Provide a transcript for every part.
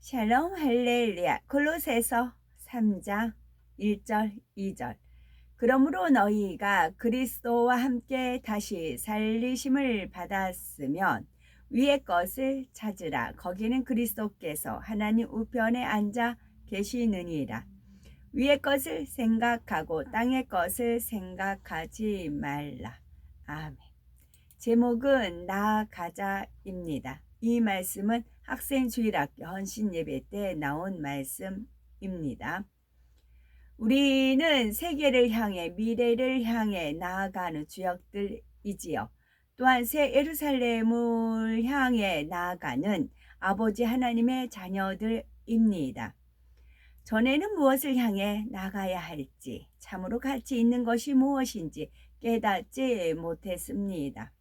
샬롬 할렐루야. 골로새서 3장 1절 2절. 그러므로 너희가 그리스도와 함께 다시 살리심을 받았으면 위의 것을 찾으라. 거기는 그리스도께서 하나님 우편에 앉아 계시느니라. 위의 것을 생각하고 땅의 것을 생각하지 말라. 아멘. 제목은 나아가자입니다. 이 말씀은 학생주일학교 헌신예배 때 나온 말씀입니다. 우리는 세계를 향해 미래를 향해 나아가는 주역들이지요. 또한 새 예루살렘을 향해 나아가는 아버지 하나님의 자녀들입니다. 전에는 무엇을 향해 나가야 할지, 참으로 가치 있는 것이 무엇인지 깨닫지 못했습니다.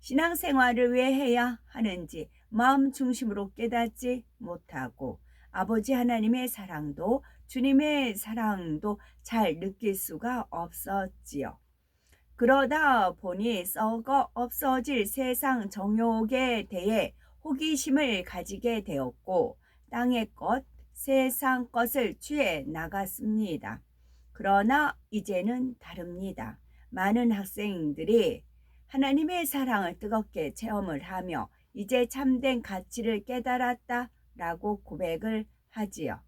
신앙생활을 왜 해야 하는지 마음 중심으로 깨닫지 못하고 아버지 하나님의 사랑도 주님의 사랑도 잘 느낄 수가 없었지요. 그러다 보니 썩어 없어질 세상 정욕에 대해 호기심을 가지게 되었고 땅의 것, 세상 것을 취해 나갔습니다. 그러나 이제는 다릅니다. 많은 학생들이 하나님의 사랑을 뜨겁게 체험을 하며 이제 참된 가치를 깨달았다라고 고백을 하지요.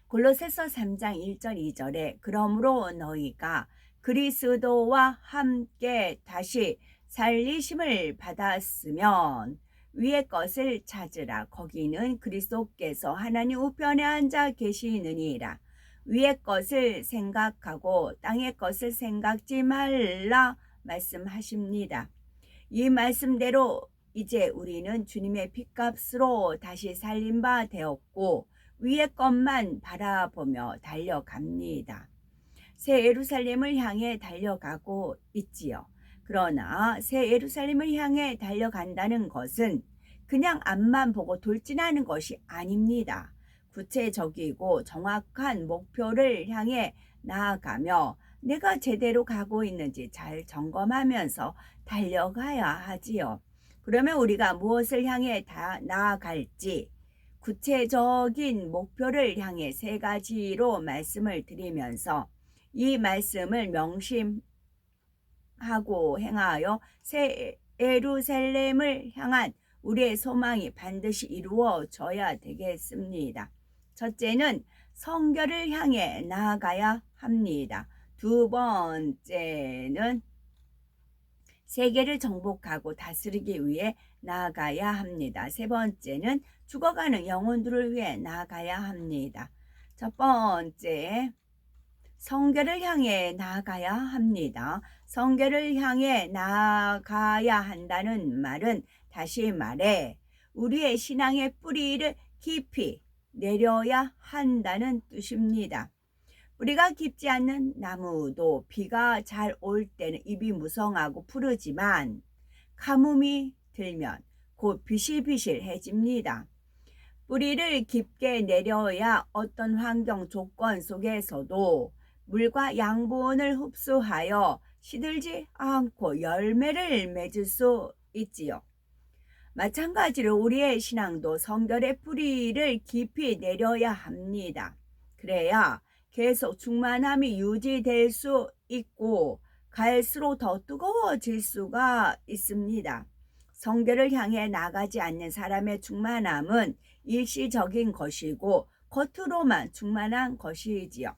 골로새서 3장 1절 2절에 그러므로 너희가 그리스도와 함께 다시 살리심을 받았으면 위의 것을 찾으라. 거기는 그리스도께서 하나님 우편에 앉아 계시느니라. 위의 것을 생각하고 땅의 것을 생각지 말라 말씀하십니다. 이 말씀대로 이제 우리는 주님의 핏값으로 다시 살린 바 되었고 위의 것만 바라보며 달려갑니다. 새 예루살렘을 향해 달려가고 있지요. 그러나 새 예루살렘을 향해 달려간다는 것은 그냥 앞만 보고 돌진하는 것이 아닙니다. 구체적이고 정확한 목표를 향해 나아가며 내가 제대로 가고 있는지 잘 점검하면서 달려가야 하지요. 그러면 우리가 무엇을 향해 나아갈지 구체적인 목표를 향해 세 가지로 말씀을 드리면서 이 말씀을 명심하고 행하여 새 예루살렘을 향한 우리의 소망이 반드시 이루어져야 되겠습니다. 첫째는 성결을 향해 나아가야 합니다. 두 번째는 세계를 정복하고 다스리기 위해 나아가야 합니다. 세 번째는 죽어가는 영혼들을 위해 나아가야 합니다. 첫 번째, 성결을 향해 나아가야 합니다. 성결을 향해 나아가야 한다는 말은 다시 말해 우리의 신앙의 뿌리를 깊이 내려야 한다는 뜻입니다. 뿌리가 깊지 않는 나무도 비가 잘 올 때는 잎이 무성하고 푸르지만 가뭄이 들면 곧 비실비실해집니다. 뿌리를 깊게 내려야 어떤 환경 조건 속에서도 물과 양분을 흡수하여 시들지 않고 열매를 맺을 수 있지요. 마찬가지로 우리의 신앙도 성결의 뿌리를 깊이 내려야 합니다. 그래야 계속 충만함이 유지될 수 있고 갈수록 더 뜨거워질 수가 있습니다. 성결을 향해 나가지 않는 사람의 충만함은 일시적인 것이고 겉으로만 충만한 것이지요.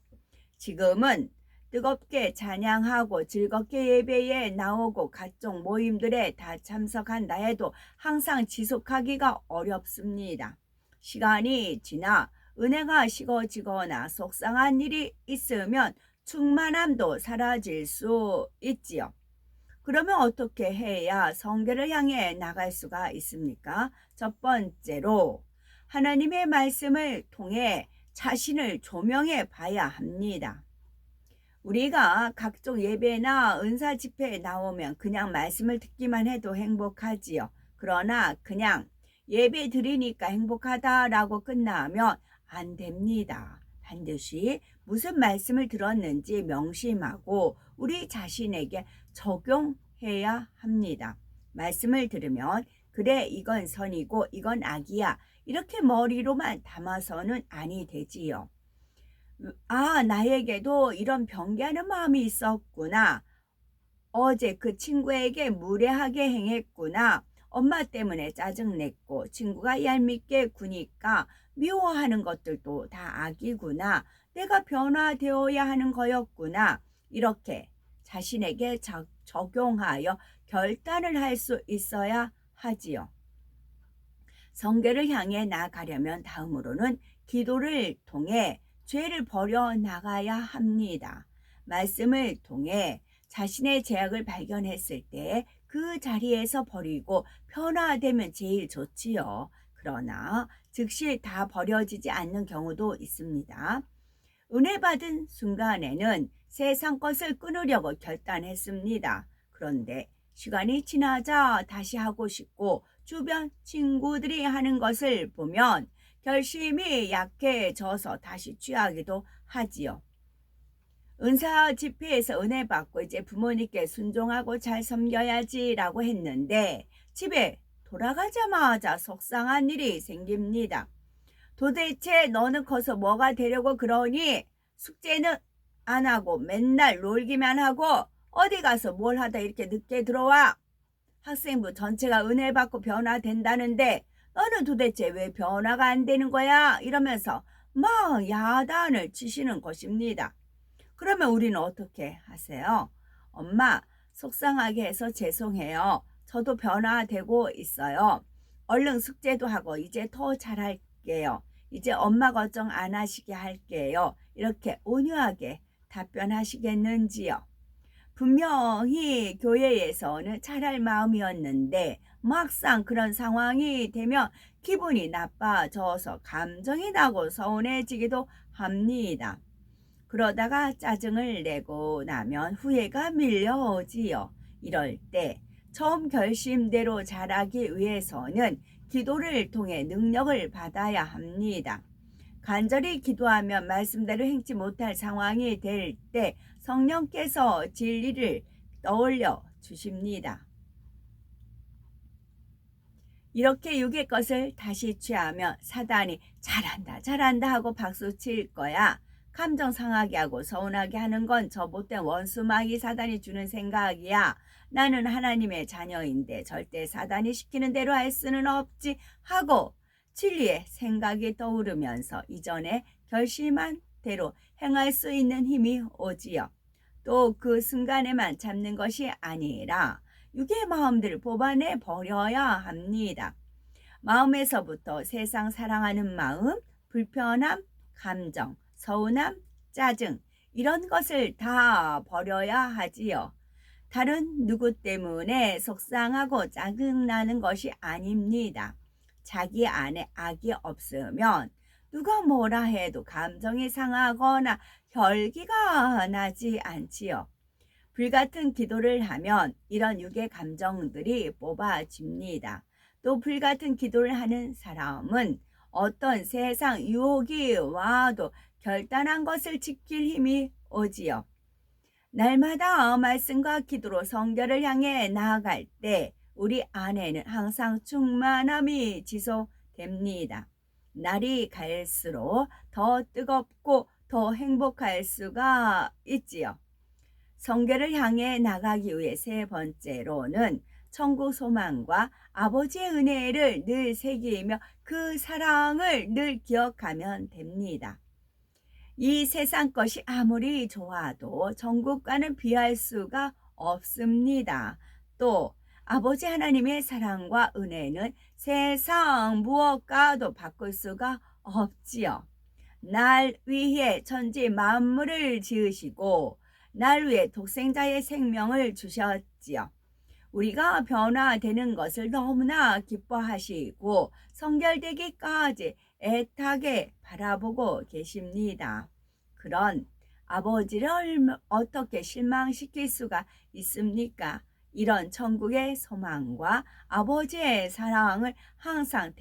지금은 뜨겁게 찬양하고 즐겁게 예배에 나오고 각종 모임들에 다 참석한다 해도 항상 지속하기가 어렵습니다. 시간이 지나 은혜가 식어지거나 속상한 일이 있으면 충만함도 사라질 수 있지요. 그러면 어떻게 해야 성결을 향해 나갈 수가 있습니까? 첫 번째로 하나님의 말씀을 통해 자신을 조명해 봐야 합니다. 우리가 각종 예배나 은사 집회에 나오면 그냥 말씀을 듣기만 해도 행복하지요. 그러나 그냥 예배 드리니까 행복하다라고 끝나면 안 됩니다. 반드시 무슨 말씀을 들었는지 명심하고 우리 자신에게 적용해야 합니다. 말씀을 들으면 그래 이건 선이고 이건 악이야 이렇게 머리로만 담아서는 아니 되지요. 아, 나에게도 이런 변개하는 마음이 있었구나. 어제 그 친구에게 무례하게 행했구나. 엄마 때문에 짜증냈고 친구가 얄밉게 구니까 미워하는 것들도 다 악이구나. 내가 변화되어야 하는 거였구나. 이렇게 자신에게 적용하여 결단을 할 수 있어야 하지요. 성결을 향해 나아가려면 다음으로는 기도를 통해 죄를 버려 나가야 합니다. 말씀을 통해 자신의 죄악을 발견했을 때 그 자리에서 버리고 변화되면 제일 좋지요. 그러나 즉시 다 버려지지 않는 경우도 있습니다. 은혜 받은 순간에는 세상 것을 끊으려고 결단했습니다. 그런데 시간이 지나자 다시 하고 싶고 주변 친구들이 하는 것을 보면 결심이 약해져서 다시 취하기도 하지요. 은사 집회에서 은혜 받고 이제 부모님께 순종하고 잘 섬겨야지라고 했는데 집에 돌아가자마자 속상한 일이 생깁니다. 도대체 너는 커서 뭐가 되려고 그러니? 숙제는 안 하고 맨날 놀기만 하고 어디 가서 뭘 하다 이렇게 늦게 들어와? 학생부 전체가 은혜 받고 변화된다는데 너는 도대체 왜 변화가 안 되는 거야? 이러면서 막 야단을 치시는 것입니다. 그러면 우리는 어떻게 하세요? 엄마, 속상하게 해서 죄송해요. 저도 변화되고 있어요. 얼른 숙제도 하고 이제 더 잘할게요. 이제 엄마 걱정 안 하시게 할게요. 이렇게 온유하게 답변하시겠는지요? 분명히 교회에서는 잘할 마음이었는데 막상 그런 상황이 되면 기분이 나빠져서 감정이 나고 서운해지기도 합니다. 그러다가 짜증을 내고 나면 후회가 밀려오지요. 이럴 때 처음 결심대로 잘하기 위해서는 기도를 통해 능력을 받아야 합니다. 간절히 기도하면 말씀대로 행치 못할 상황이 될 때 성령께서 진리를 떠올려 주십니다. 이렇게 육의 것을 다시 취하면 사단이 잘한다 잘한다 하고 박수 칠 거야. 감정 상하게 하고 서운하게 하는 건 저 못된 원수마귀 사단이 주는 생각이야. 나는 하나님의 자녀인데 절대 사단이 시키는 대로 할 수는 없지 하고 진리의 생각이 떠오르면서 이전에 결심한 대로 행할 수 있는 힘이 오지요. 또 그 순간에만 잡는 것이 아니라 육의 마음들을 뽑아내 버려야 합니다. 마음에서부터 세상 사랑하는 마음, 불편함, 감정, 서운함, 짜증 이런 것을 다 버려야 하지요. 다른 누구 때문에 속상하고 짜증나는 것이 아닙니다. 자기 안에 악이 없으면 누가 뭐라 해도 감정이 상하거나 혈기가 나지 않지요. 불같은 기도를 하면 이런 육의 감정들이 뽑아집니다. 또 불같은 기도를 하는 사람은 어떤 세상 유혹이 와도 결단한 것을 지킬 힘이 오지요. 날마다 말씀과 기도로 성결을 향해 나아갈 때 우리 안에는 항상 충만함이 지속됩니다. 날이 갈수록 더 뜨겁고 더 행복할 수가 있지요. 성결을 향해 나가기 위해 세 번째로는 천국 소망과 아버지의 은혜를 늘 새기며 그 사랑을 늘 기억하면 됩니다. 이 세상 것이 아무리 좋아도 천국과는 비할 수가 없습니다. 또 아버지 하나님의 사랑과 은혜는 세상 무엇과도 바꿀 수가 없지요. 날 위해 천지 만물을 지으시고 날 위해 독생자의 생명을 주셨지요. 우리가 변화되는 것을 너무나 기뻐하시고 성결되기까지 애타게 바라보고 계십니다. 그런 아버지를 어떻게 실망시킬 수가 있습니까? 이런 천국의 소망과 아버지의 사랑을 항상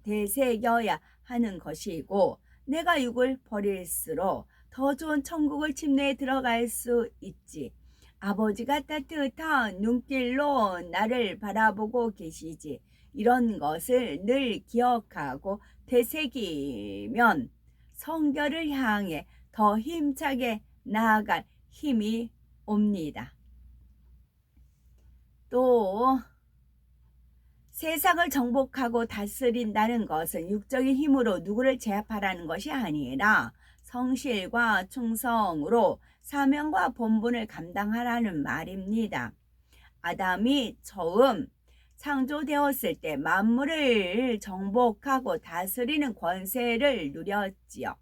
되새겨야 하는 것이고 내가 육을 버릴수록 더 좋은 천국을 침례에 들어갈 수 있지. 아버지가 따뜻한 눈길로 나를 바라보고 계시지. 이런 것을 늘 기억하고 되새기면 성결을 향해 더 힘차게 나아갈 힘이 옵니다. 또 세상을 정복하고 다스린다는 것은 육적인 힘으로 누구를 제압하라는 것이 아니라 성실과 충성으로 사명과 본분을 감당하라는 말입니다. 아담이 처음 창조되었을 때 만물을 정복하고 다스리는 권세를 누렸지요.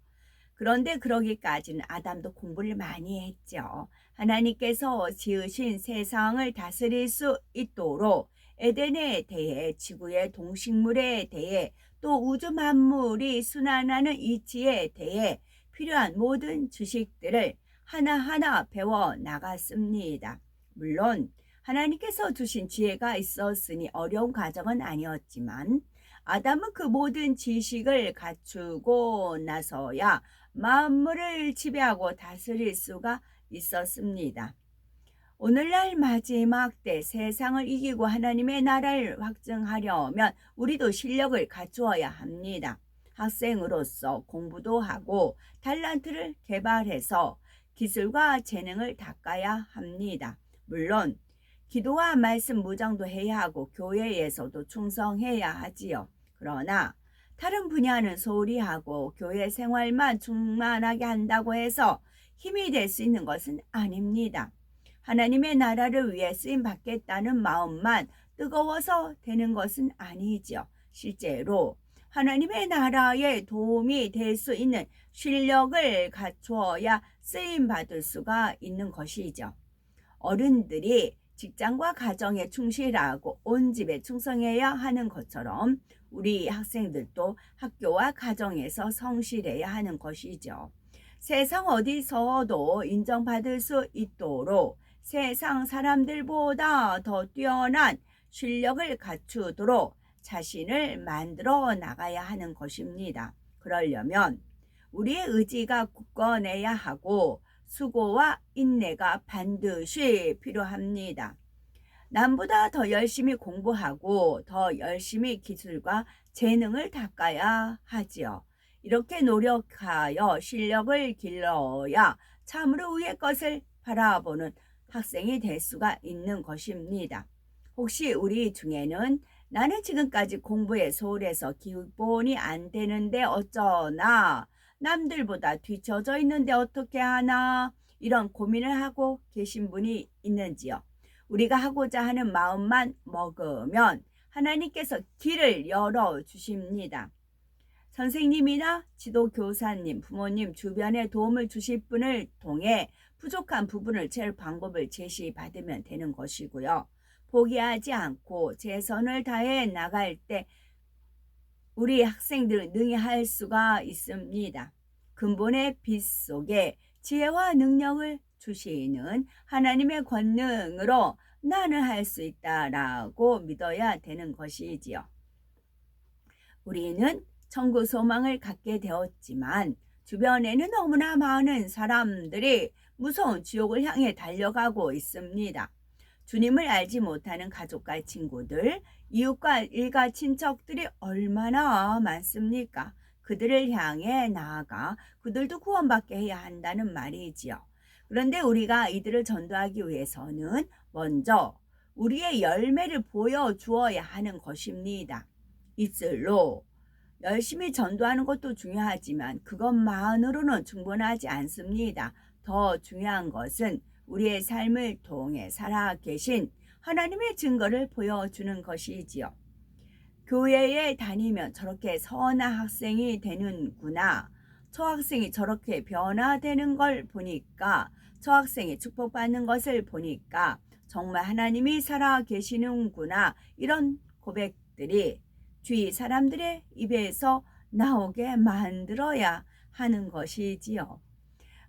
그런데 그러기까지는 아담도 공부를 많이 했죠. 하나님께서 지으신 세상을 다스릴 수 있도록 에덴에 대해, 지구의 동식물에 대해, 또 우주 만물이 순환하는 이치에 대해 필요한 모든 지식들을 하나하나 배워 나갔습니다. 물론 하나님께서 주신 지혜가 있었으니 어려운 과정은 아니었지만 아담은 그 모든 지식을 갖추고 나서야 만물을 지배하고 다스릴 수가 있었습니다. 오늘날 마지막 때 세상을 이기고 하나님의 나라를 확증하려면 우리도 실력을 갖추어야 합니다. 학생으로서 공부도 하고 달란트를 개발해서 기술과 재능을 닦아야 합니다. 물론 기도와 말씀 무장도 해야 하고 교회에서도 충성해야 하지요. 그러나 다른 분야는 소홀히 하고 교회 생활만 충만하게 한다고 해서 힘이 될 수 있는 것은 아닙니다. 하나님의 나라를 위해 쓰임 받겠다는 마음만 뜨거워서 되는 것은 아니죠. 실제로 하나님의 나라에 도움이 될 수 있는 실력을 갖추어야 쓰임 받을 수가 있는 것이죠. 어른들이 직장과 가정에 충실하고 온 집에 충성해야 하는 것처럼 우리 학생들도 학교와 가정에서 성실해야 하는 것이죠. 세상 어디서도 인정받을 수 있도록 세상 사람들보다 더 뛰어난 실력을 갖추도록 자신을 만들어 나가야 하는 것입니다. 그러려면 우리의 의지가 굳건해야 하고 수고와 인내가 반드시 필요합니다. 남보다 더 열심히 공부하고 더 열심히 기술과 재능을 닦아야 하지요. 이렇게 노력하여 실력을 길러야 참으로 위의 것을 바라보는 학생이 될 수가 있는 것입니다. 혹시 우리 중에는 나는 지금까지 공부에 소홀해서 기본이 안 되는데 어쩌나, 남들보다 뒤처져 있는데 어떻게 하나, 이런 고민을 하고 계신 분이 있는지요? 우리가 하고자 하는 마음만 먹으면 하나님께서 길을 열어주십니다. 선생님이나 지도교사님, 부모님 주변에 도움을 주실 분을 통해 부족한 부분을 채울 방법을 제시받으면 되는 것이고요. 포기하지 않고 최선을 다해 나갈 때 우리 학생들은 능히 할 수가 있습니다. 근본의 빛 속에 지혜와 능력을 주시는 하나님의 권능으로 나는 할 수 있다라고 믿어야 되는 것이지요. 우리는 천국 소망을 갖게 되었지만 주변에는 너무나 많은 사람들이 무서운 지옥을 향해 달려가고 있습니다. 주님을 알지 못하는 가족과 친구들, 이웃과 일가 친척들이 얼마나 많습니까? 그들을 향해 나아가 그들도 구원받게 해야 한다는 말이지요. 그런데 우리가 이들을 전도하기 위해서는 먼저 우리의 열매를 보여주어야 하는 것입니다. 입술로 열심히 전도하는 것도 중요하지만 그것만으로는 충분하지 않습니다. 더 중요한 것은 우리의 삶을 통해 살아계신 하나님의 증거를 보여주는 것이지요. 교회에 다니면 저렇게 선한 학생이 되는구나. 저 학생이 저렇게 변화되는 걸 보니까, 저 학생이 축복받는 것을 보니까 정말 하나님이 살아계시는구나. 이런 고백들이 주위 사람들의 입에서 나오게 만들어야 하는 것이지요.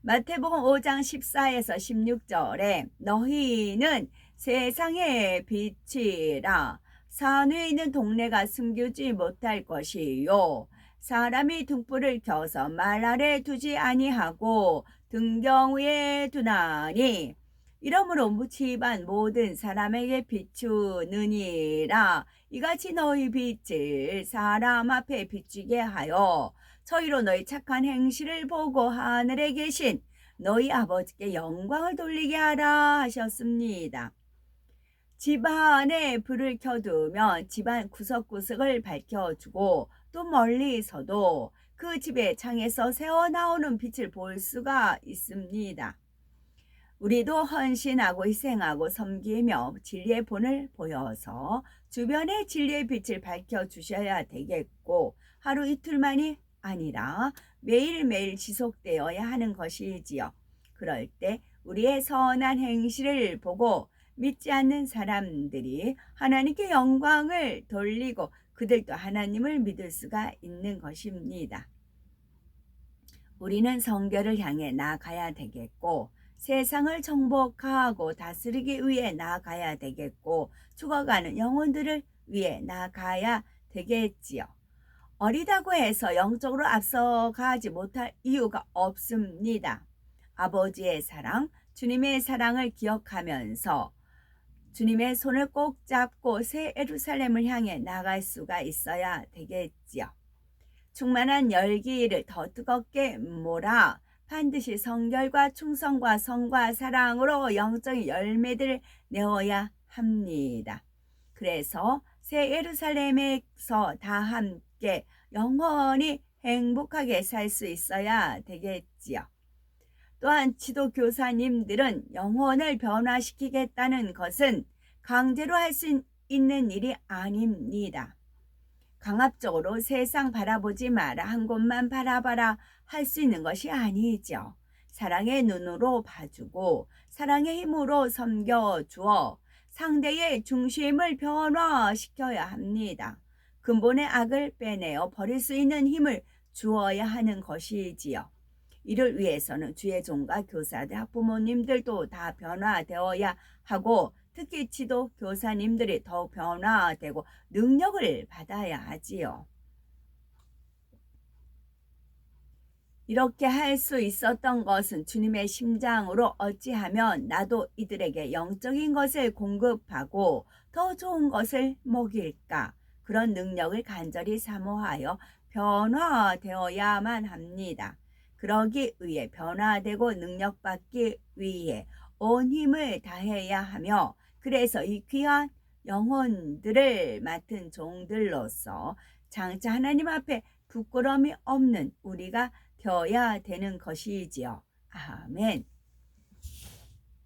마태복음 5장 14에서 16절에 너희는 세상의 빛이라. 산 위에 있는 동네가 숨기지 못할 것이요. 사람이 등불을 켜서 말 아래 두지 아니하고 등경 위에 두나니 이러므로 집안 모든 사람에게 비추느니라. 이같이 너희 빛을 사람 앞에 비추게 하여 저희로 너희 착한 행실을 보고 하늘에 계신 너희 아버지께 영광을 돌리게 하라 하셨습니다. 집안에 불을 켜두면 집안 구석구석을 밝혀주고 또 멀리서도 그 집의 창에서 새어나오는 빛을 볼 수가 있습니다. 우리도 헌신하고 희생하고 섬기며 진리의 본을 보여서 주변에 진리의 빛을 밝혀주셔야 되겠고 하루 이틀만이 아니라 매일매일 지속되어야 하는 것이지요. 그럴 때 우리의 선한 행실을 보고 믿지 않는 사람들이 하나님께 영광을 돌리고 그들도 하나님을 믿을 수가 있는 것입니다. 우리는 성결을 향해 나아가야 되겠고 세상을 정복하고 다스리기 위해 나아가야 되겠고 죽어가는 영혼들을 위해 나아가야 되겠지요. 어리다고 해서 영적으로 앞서가지 못할 이유가 없습니다. 아버지의 사랑, 주님의 사랑을 기억하면서 주님의 손을 꼭 잡고 새 예루살렘을 향해 나갈 수가 있어야 되겠지요. 충만한 열기를 더 뜨겁게 몰아 반드시 성결과 충성과 성과 사랑으로 영적인 열매들을 내어야 합니다. 그래서 새 예루살렘에서 다 함께 영원히 행복하게 살 수 있어야 되겠지요. 또한 지도교사님들은 영혼을 변화시키겠다는 것은 강제로 할 수 있는 일이 아닙니다. 강압적으로 세상 바라보지 마라, 한 곳만 바라봐라 할 수 있는 것이 아니죠. 사랑의 눈으로 봐주고 사랑의 힘으로 섬겨주어 상대의 중심을 변화시켜야 합니다. 근본의 악을 빼내어 버릴 수 있는 힘을 주어야 하는 것이지요. 이를 위해서는 주의 종과 교사들, 학부모님들도 다 변화되어야 하고 특히 지도 교사님들이 더욱 변화되고 능력을 받아야 하지요. 이렇게 할 수 있었던 것은 주님의 심장으로 어찌하면 나도 이들에게 영적인 것을 공급하고 더 좋은 것을 먹일까, 그런 능력을 간절히 사모하여 변화되어야만 합니다. 그러기 위해 변화되고 능력받기 위해 온 힘을 다해야 하며 그래서 이 귀한 영혼들을 맡은 종들로서 장차 하나님 앞에 부끄러움이 없는 우리가 되어야 되는 것이지요. 아멘.